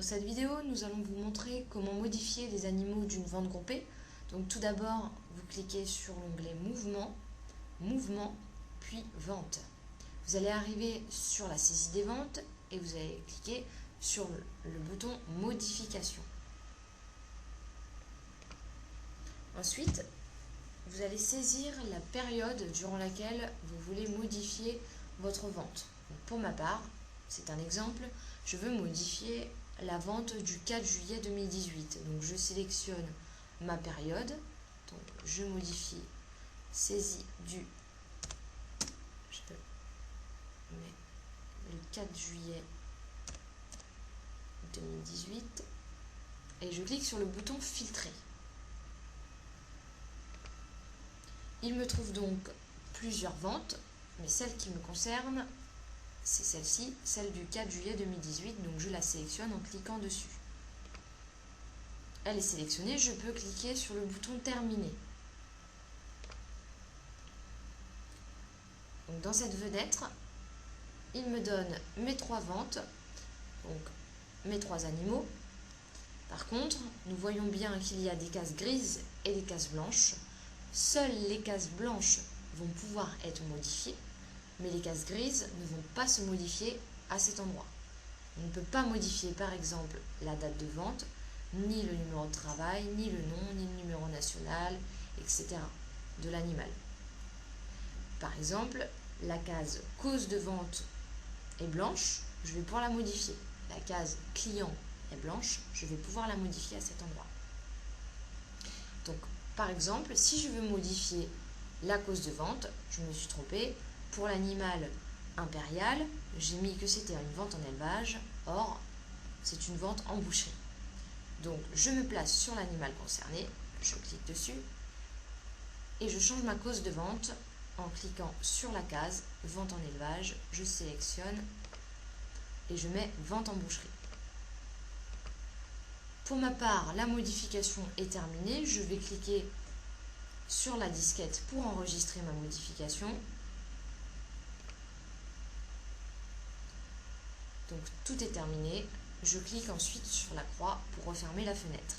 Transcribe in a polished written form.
Pour cette vidéo, nous allons vous montrer comment modifier les animaux d'une vente groupée. Donc tout d'abord, vous cliquez sur l'onglet Mouvement, Mouvement, puis Vente. Vous allez arriver sur la saisie des ventes et vous allez cliquer sur le bouton Modification. Ensuite, vous allez saisir la période durant laquelle vous voulez modifier votre vente. Donc pour ma part, c'est un exemple, je veux modifier la vente du 4 juillet 2018. Donc je sélectionne ma période, donc je modifie saisie du le 4 juillet 2018 et je clique sur le bouton filtrer. Il me trouve donc plusieurs ventes, mais celle qui me concerne, c'est celle-ci, celle du 4 juillet 2018, donc je la sélectionne en cliquant dessus. Elle est sélectionnée, je peux cliquer sur le bouton terminer. Donc dans cette fenêtre, il me donne mes 3 ventes, donc mes 3 animaux. Par contre, nous voyons bien qu'il y a des cases grises et des cases blanches. Seules les cases blanches vont pouvoir être modifiées, mais les cases grises ne vont pas se modifier à cet endroit. On ne peut pas modifier par exemple la date de vente, ni le numéro de travail, ni le nom, ni le numéro national, etc. de l'animal. Par exemple, la case cause de vente est blanche, je vais pouvoir la modifier. La case client est blanche, je vais pouvoir la modifier à cet endroit. Donc, par exemple, si je veux modifier la cause de vente, je me suis trompée. Pour l'animal impérial, j'ai mis que c'était une vente en élevage, or c'est une vente en boucherie. Donc je me place sur l'animal concerné, je clique dessus et je change ma cause de vente en cliquant sur la case vente en élevage, je sélectionne et je mets vente en boucherie. Pour ma part, la modification est terminée, je vais cliquer sur la disquette pour enregistrer ma modification. Donc tout est terminé, je clique ensuite sur la croix pour refermer la fenêtre.